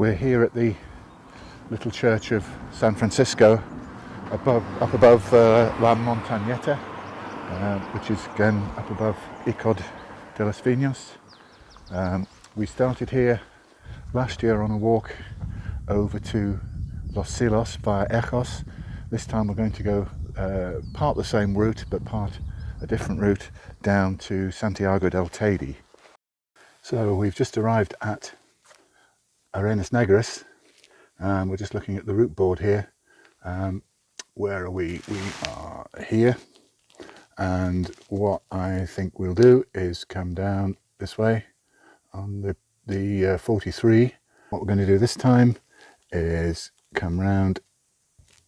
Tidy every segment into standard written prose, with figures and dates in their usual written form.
We're here at the little church of San Francisco, up above La Montaneta, which is again up above Icod de los Vinos. We started here last year on a walk over to Los Silos via Echos. This time we're going to go part the same route but part a different route down to Santiago del Teide. So we've just arrived at Arenas Negras. We're just looking at the route board here. Where are we? We are here, and what I think we'll do is come down this way on the 43. What we're going to do this time is come round,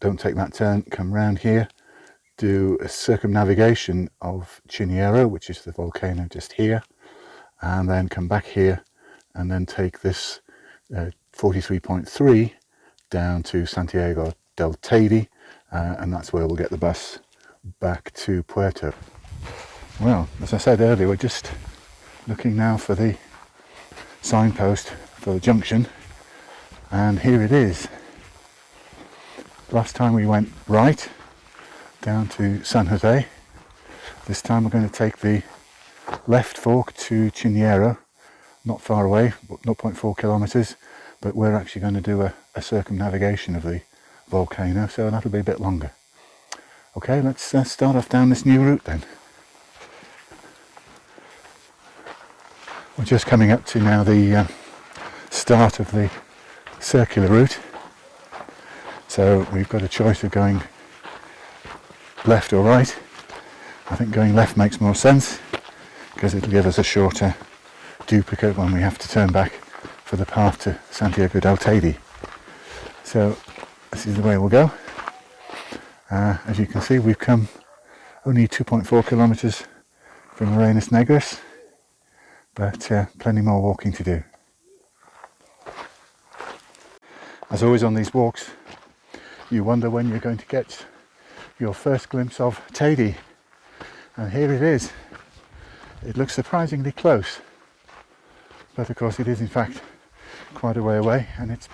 don't take that turn, come round here, do a circumnavigation of Chinyero, which is the volcano just here, and then come back here and then take this 43.3 down to Santiago del Teide, and that's where we'll get the bus back to Puerto. Well, as I said earlier, we're just looking now for the signpost for the junction, and here it is. Last time we went right down to San Jose. This time we're going to take the left fork to Chinyero, not far away, 0.4 kilometers, but we're actually going to do a circumnavigation of the volcano, so that'll be a bit longer. Okay, let's start off down this new route then. We're just coming up to now the start of the circular route, so we've got a choice of going left or right. I think going left makes more sense because it'll give us a shorter duplicate when we have to turn back for the path to Santiago del Teide. So this is the way we'll go. As you can see, we've come only 2.4 kilometers from Arenas Negras, but plenty more walking to do. As always on these walks, you wonder when you're going to get your first glimpse of Teide, and here it is. It looks surprisingly close, but of course it is in fact quite a way away, and it's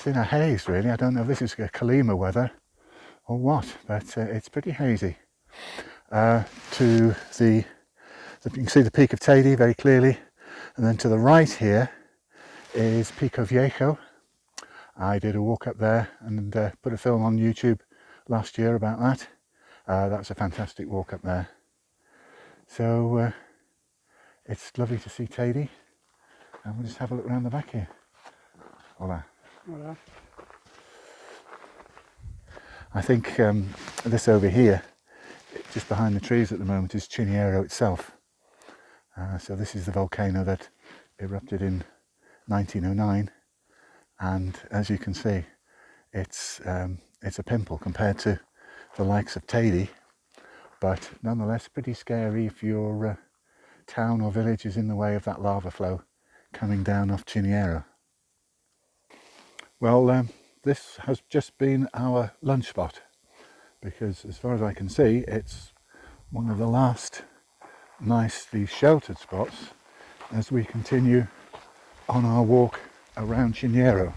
in a haze really. I don't know if this is a Kalima weather or what, but it's pretty hazy. You can see the peak of Teide very clearly, and then to the right here is Pico Viejo. I did a walk up there and put a film on YouTube last year about that. That's a fantastic walk up there. So it's lovely to see Teide, and we'll just have a look around the back here. Hola. Hola. I think this over here, just behind the trees at the moment, is Chinyero itself. So this is the volcano that erupted in 1909, and as you can see, it's a pimple compared to the likes of Teide, but nonetheless pretty scary if your town or village is in the way of that lava flow coming down off Chinyero. Well, this has just been our lunch spot, because as far as I can see, it's one of the last nicely sheltered spots as we continue on our walk around Chinyero.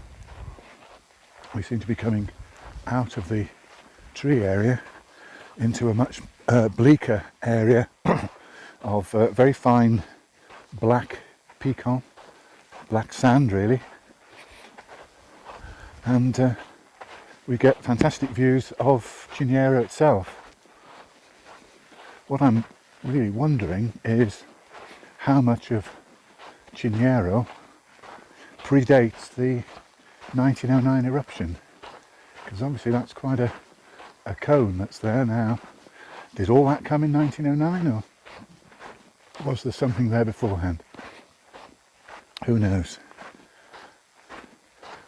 We seem to be coming out of the tree area into a much bleaker area of very fine black pecan, black sand really, and we get fantastic views of Chinyero itself. What I'm really wondering is how much of Chinyero predates the 1909 eruption, because obviously that's quite a cone that's there now. Did all that come in 1909, or was there something there beforehand? Who knows?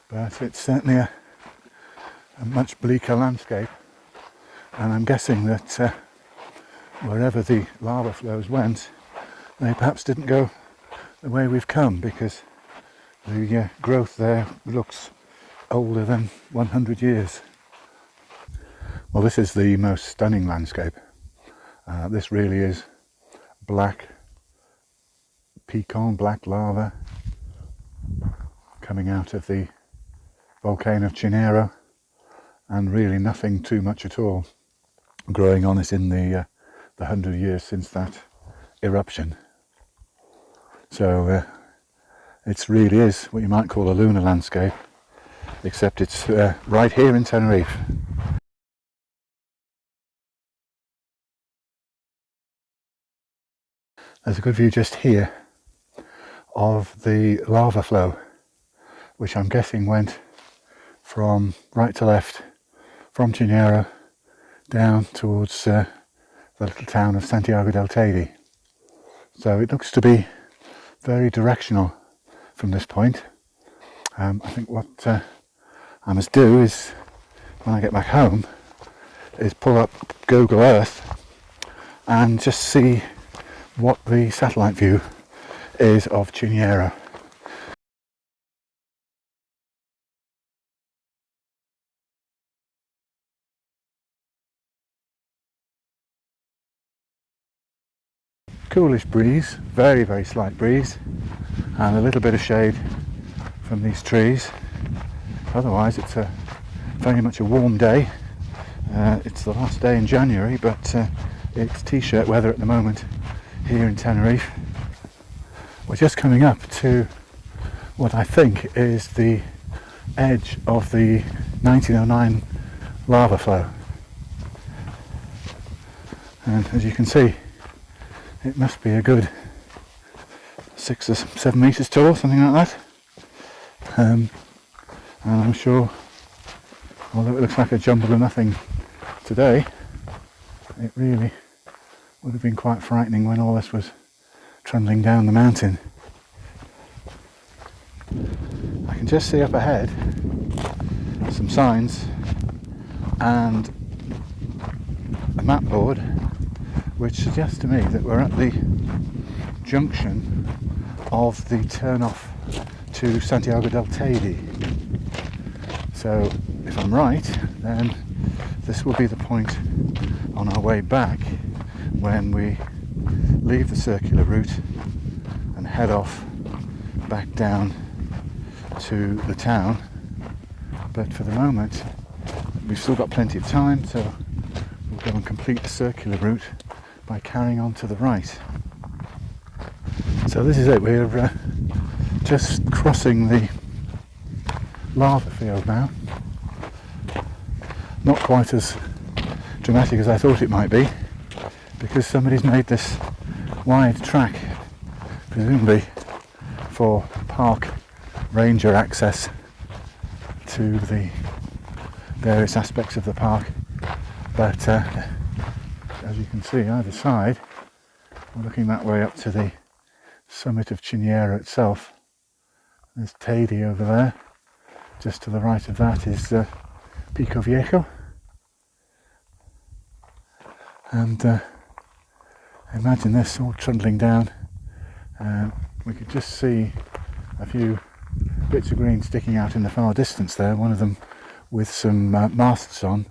But it's certainly a much bleaker landscape, and I'm guessing that wherever the lava flows went, they perhaps didn't go the way we've come, because the growth there looks older than 100 years. Well, this is the most stunning landscape. This really is black pecan, black lava coming out of the volcano of Chinyero, and really nothing too much at all growing on it in the 100 years since that eruption. So it really is what you might call a lunar landscape, except it's right here in Tenerife. There's a good view just here of the lava flow, which I'm guessing went from right to left from Chinyero down towards the little town of Santiago del Teide. So it looks to be very directional from this point. I think what I must do is, when I get back home, is pull up Google Earth and just see what the satellite view is of Chinyero. Coolish breeze, very very slight breeze, and a little bit of shade from these trees. Otherwise it's very much a warm day. It's the last day in January, but it's t-shirt weather at the moment here in Tenerife. We're just coming up to what I think is the edge of the 1909 lava flow, and as you can see, it must be a good 6 or 7 meters tall, something like that. And I'm sure, although it looks like a jumble of nothing today, it really would have been quite frightening when all this was trundling down the mountain. I can just see up ahead some signs and a map board which suggests to me that we're at the junction of the turn-off to Santiago del Teide. So if I'm right, then this will be the point on our way back when we leave the circular route and head off back down to the town. But for the moment we've still got plenty of time, so we'll go and complete the circular route by carrying on to the right. So this is it, we're just crossing the lava field now. Not quite as dramatic as I thought it might be, because somebody's made this wide track, presumably for park ranger access to the various aspects of the park. But as you can see, either side, we're looking that way up to the summit of Chinyero itself. There's Teide over there. Just to the right of that is Pico Viejo. And imagine this all trundling down. We could just see a few bits of green sticking out in the far distance there, one of them with some masts on.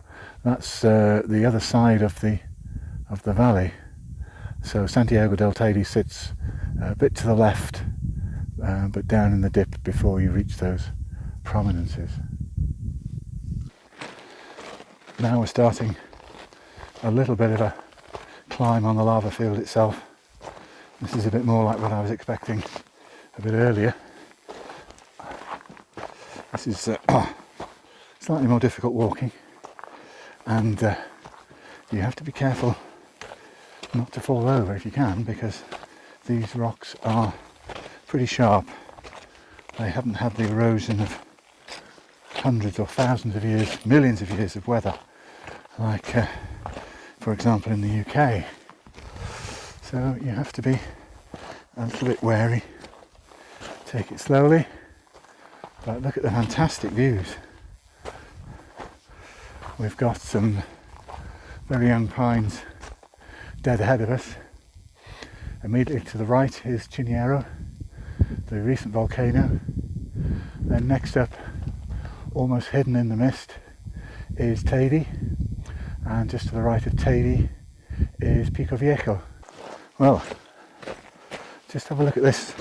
That's the other side of the valley. So Santiago del Teide sits a bit to the left, but down in the dip before you reach those prominences. Now we're starting a little bit of a climb on the lava field itself. This is a bit more like what I was expecting a bit earlier. This is slightly more difficult walking, and you have to be careful not to fall over if you can, because these rocks are pretty sharp. They haven't had the erosion of hundreds or thousands of years, millions of years of weather, like for example in the UK. So you have to be a little bit wary, take it slowly, but look at the fantastic views. We've got some very young pines dead ahead of us. Immediately to the right is Chinyero, the recent volcano. Then next up, almost hidden in the mist, is Teide, and just to the right of Teide is Pico Viejo. Well, just have a look at this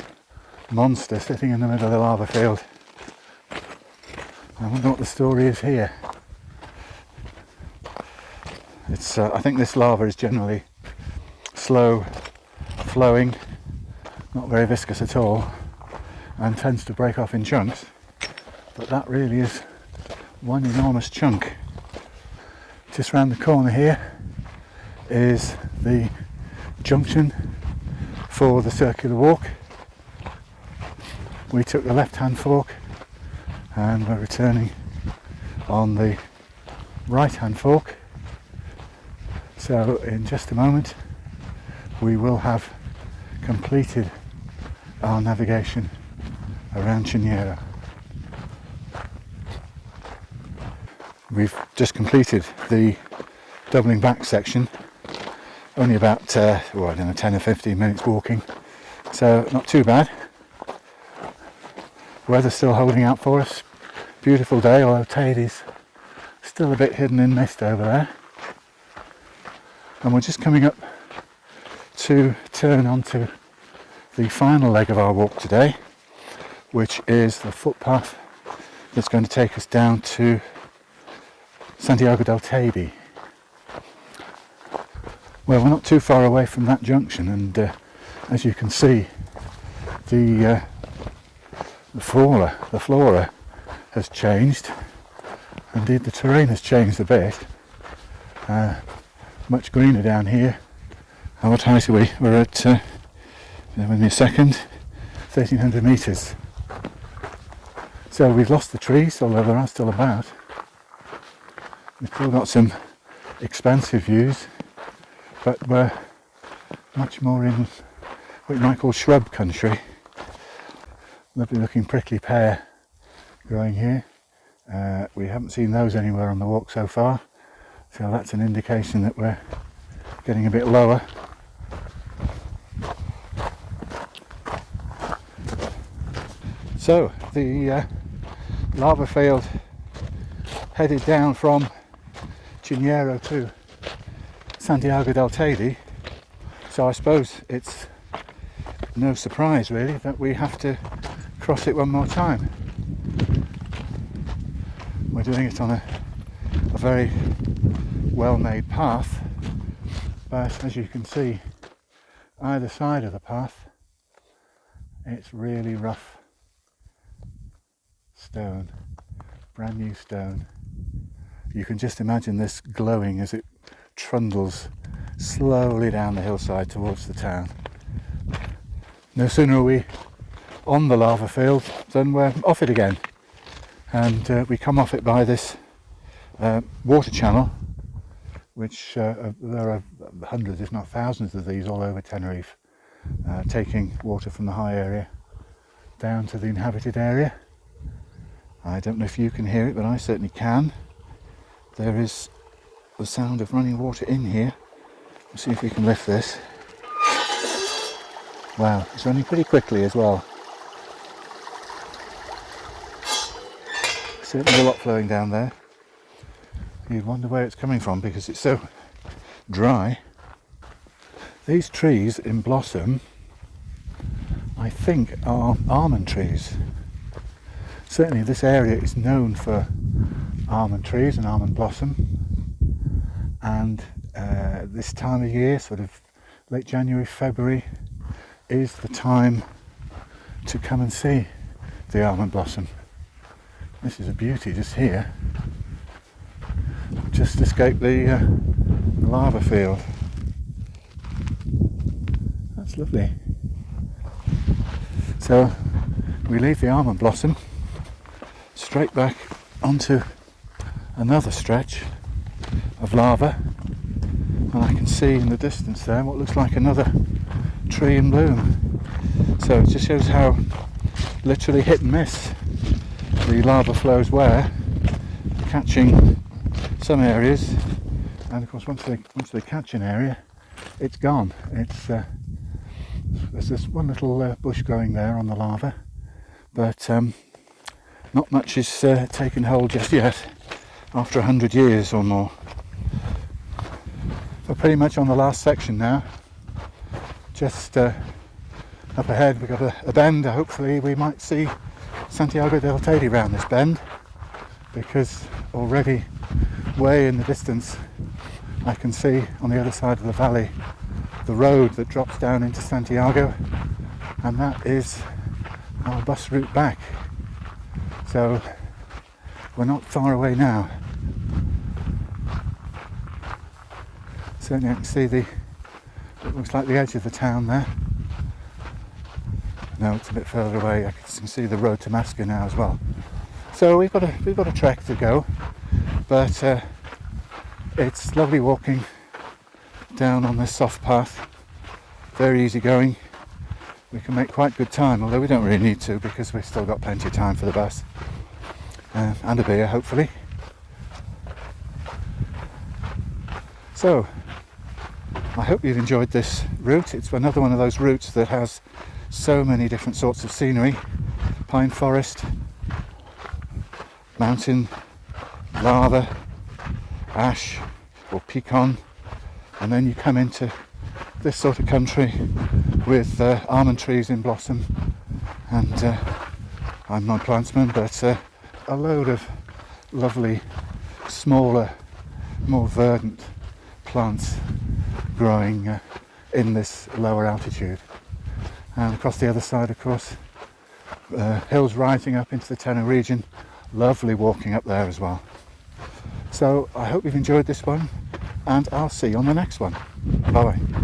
monster sitting in the middle of the lava field. I wonder what the story is here. It's I think this lava is generally slow flowing, not very viscous at all, and tends to break off in chunks, but that really is one enormous chunk. Just round the corner here is the junction for the circular walk. We took the left hand fork and we're returning on the right hand fork, so in just a moment we will have completed our navigation around Chinyero. We've just completed the doubling back section, only about I don't know, 10 or 15 minutes walking, so not too bad. Weather's still holding out for us. Beautiful day, although Teide's still a bit hidden in mist over there. And we're just coming up to turn onto the final leg of our walk today, which is the footpath that's going to take us down to Santiago del Teide. Well, we're not too far away from that junction, and as you can see, the flora has changed. Indeed, the terrain has changed a bit. Much greener down here. And what height are we? We're at, give me a second, 1,300 metres. So we've lost the trees, although there are still about. We've still got some expansive views, but we're much more in what you might call shrub country. Lovely looking prickly pear growing here. We haven't seen those anywhere on the walk so far, so that's an indication that we're getting a bit lower. So the lava field headed down from Chinyero to Santiago del Teide, so I suppose it's no surprise really that we have to cross it one more time. We're doing it on a very well made path, but as you can see, either side of the path it's really rough stone, brand new stone. You can just imagine this glowing as it trundles slowly down the hillside towards the town. No sooner are we on the lava field than we're off it again, and we come off it by this water channel, which there are hundreds if not thousands of these all over Tenerife, taking water from the high area down to the inhabited area. I don't know if you can hear it, but I certainly can. There is the sound of running water in here. Let's see if we can lift this. Wow, it's running pretty quickly as well. Certainly a lot flowing down there. You'd wonder where it's coming from because it's so dry. These trees in blossom, I think, are almond trees. Certainly this area is known for almond trees and almond blossom, and this time of year, sort of late January, February, is the time to come and see the almond blossom. This is a beauty just here. Just escaped the lava field. That's lovely. So we leave the almond blossom straight back onto another stretch of lava, and I can see in the distance there what looks like another tree in bloom. So it just shows how literally hit and miss the lava flows were, catching some areas, and of course once they catch an area, it's gone. It's there's this one little bush growing there on the lava, but not much is taken hold just yet after 100 years or more. We're pretty much on the last section now. Just up ahead we've got a bend. Hopefully we might see Santiago del Teide round this bend. because already way in the distance I can see on the other side of the valley the road that drops down into Santiago, and that is our bus route back. So we're not far away now. Certainly I can see it looks like the edge of the town there. No, it's a bit further away. I can see the road to Masca now as well. So we've got a trek to go, but it's lovely walking down on this soft path. Very easy going. We can make quite good time, although we don't really need to because we've still got plenty of time for the bus and a beer, hopefully. So I hope you've enjoyed this route. It's another one of those routes that has so many different sorts of scenery: pine forest, mountain, lava, ash or pecan, and then you come into this sort of country with almond trees in blossom, and I'm not a plantsman, but a load of lovely smaller, more verdant plants growing in this lower altitude. And across the other side, of course, hills rising up into the Tenerife region. Lovely walking up there as well. So I hope you've enjoyed this one, and I'll see you on the next one. Bye bye.